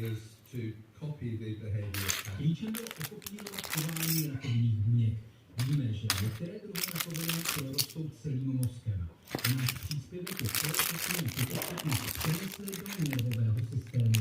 was to copy the behavior of cats. Klíčem bylo okopírovat chování rakovných buněk. Víme, že některé druhy rakoviny rostou celým mozkem. Náš příspěvek je celočasným psychostatním přenesli do nervového systému.